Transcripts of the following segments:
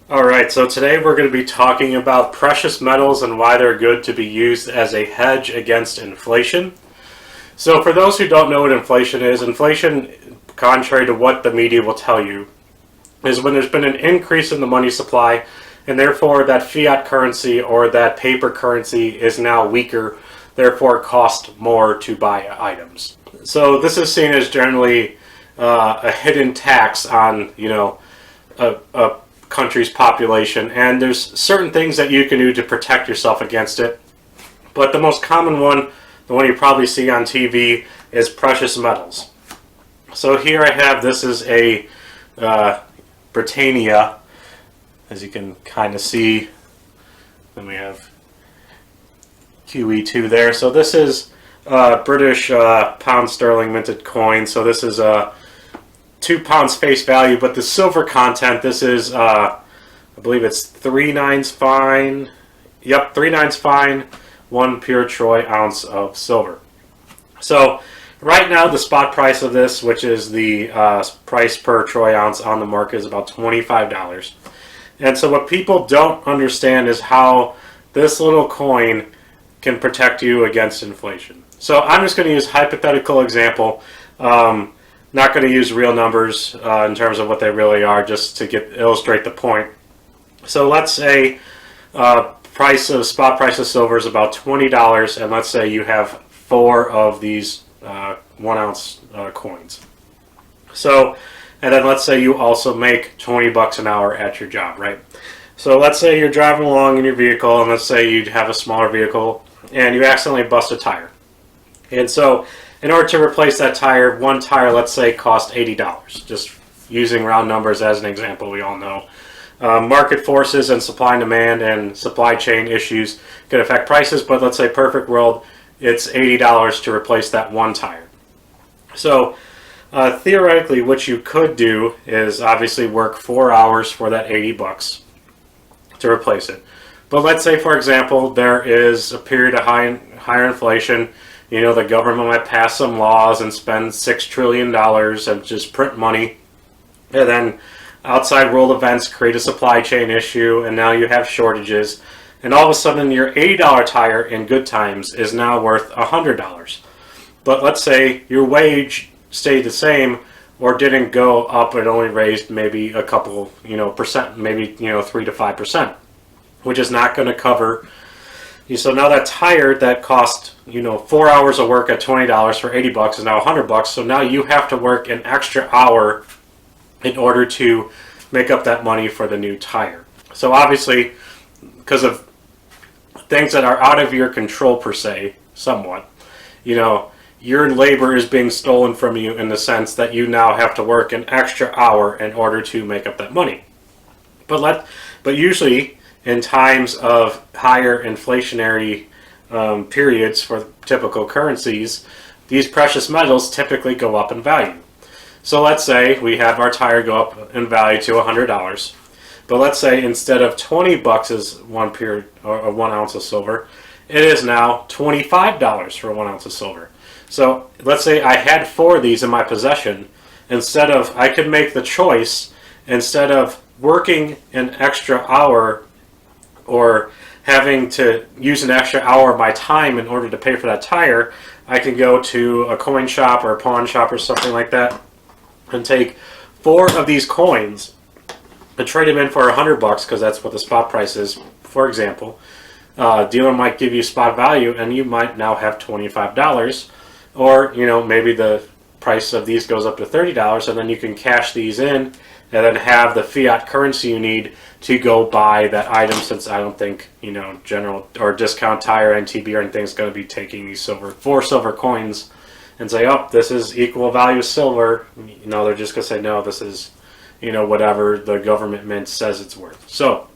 Alright, so today we're going to be talking about precious metals and why they're good to be used as a hedge against inflation. So for those who don't know what inflation, contrary to what the media will tell you, is when there's been an increase in the money supply and therefore that fiat currency or that paper currency is now weaker, therefore it costs more to buy items. So this is seen as generally a hidden tax on, a country's population, and there's certain things that you can do to protect yourself against it. But the most common one, the one you probably see on TV, is precious metals. So here I have, this is a Britannia, as you can kind of see. Then we have QE2 there. So this is British pound sterling minted coin. So this is a £2 face value, but the silver content, this is I believe it's 3 nines fine. Yep, 3 nines fine, 1 pure troy ounce of silver. So right now the spot price of this, which is the price per troy ounce on the market, is about $25. And so what people don't understand is how this little coin can protect you against inflation. So I'm just going to use a hypothetical example. Not going to use real numbers in terms of what they really are, just to illustrate the point. So let's say spot price of silver is about $20, and let's say you have 4 of these 1 ounce coins. So, and then let's say you also make $20 an hour at your job, right? So let's say you're driving along in your vehicle, and let's say you have a smaller vehicle, and you accidentally bust a tire. And so in order to replace that tire, one tire, let's say, cost $80. Just using round numbers as an example, we all know. Market forces and supply and demand and supply chain issues can affect prices, but let's say perfect world, it's $80 to replace that one tire. So theoretically, what you could do is obviously work 4 hours for that $80 to replace it. But let's say, for example, there is a period of higher inflation. The government might pass some laws and spend $6 trillion and just print money. And then outside world events create a supply chain issue, and now you have shortages. And all of a sudden, your $80 tire in good times is now worth $100. But let's say your wage stayed the same or didn't go up, it only raised maybe a couple, percent, maybe, 3 to 5%, which is not going to cover. So now that tire that cost 4 hours of work at $20 for $80 is now $100. So now you have to work an extra hour in order to make up that money for the new tire. So obviously, because of things that are out of your control per se, somewhat, your labor is being stolen from you in the sense that you now have to work an extra hour in order to make up that money. But usually, in times of higher inflationary periods for typical currencies, these precious metals typically go up in value. So let's say we have our tire go up in value to $100, but let's say instead of $20 as 1 ounce of silver, it is now $25 for 1 ounce of silver. So let's say I had 4 of these in my possession. I could make the choice, instead of working an extra hour or having to use an extra hour of my time in order to pay for that tire, I can go to a coin shop or a pawn shop or something like that and take 4 of these coins and trade them in for $100 because that's what the spot price is, for example. Dealer might give you spot value and you might now have $25, or maybe the price of these goes up to $30 and then you can cash these in and then have the fiat currency you need to go buy that item, since I don't think, General or Discount Tire, NTB or anything is going to be taking these 4 silver coins and say, oh, this is equal value silver. You know, they're just going to say, no, this is, you know, whatever the government mint says it's worth. So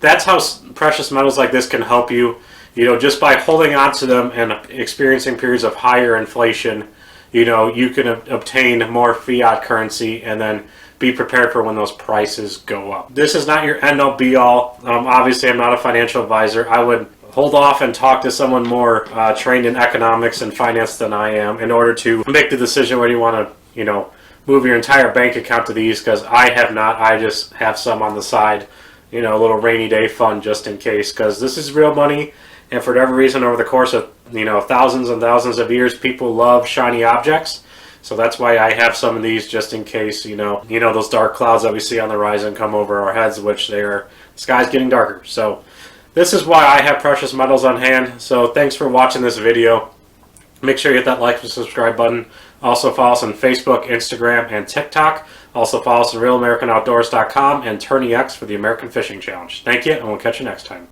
that's how precious metals like this can help you. You know, just by holding on to them and experiencing periods of higher inflation, you know, you can obtain more fiat currency and then be prepared for when those prices go up. This is not your end-all be-all. Obviously, I'm not a financial advisor. I would hold off and talk to someone more trained in economics and finance than I am in order to make the decision whether you want to, you know, move your entire bank account to these, because I have not. I just have some on the side, you know, a little rainy day fund just in case, because this is real money. And for whatever reason, over the course of, you know, thousands and thousands of years, people love shiny objects. So that's why I have some of these just in case, you know, those dark clouds that we see on the horizon come over our heads, which the sky's getting darker. So this is why I have precious metals on hand. So thanks for watching this video. Make sure you hit that like and subscribe button. Also follow us on Facebook, Instagram, and TikTok. Also follow us on RealAmericanOutdoors.com and TourneyX for the American Fishing Challenge. Thank you, and we'll catch you next time.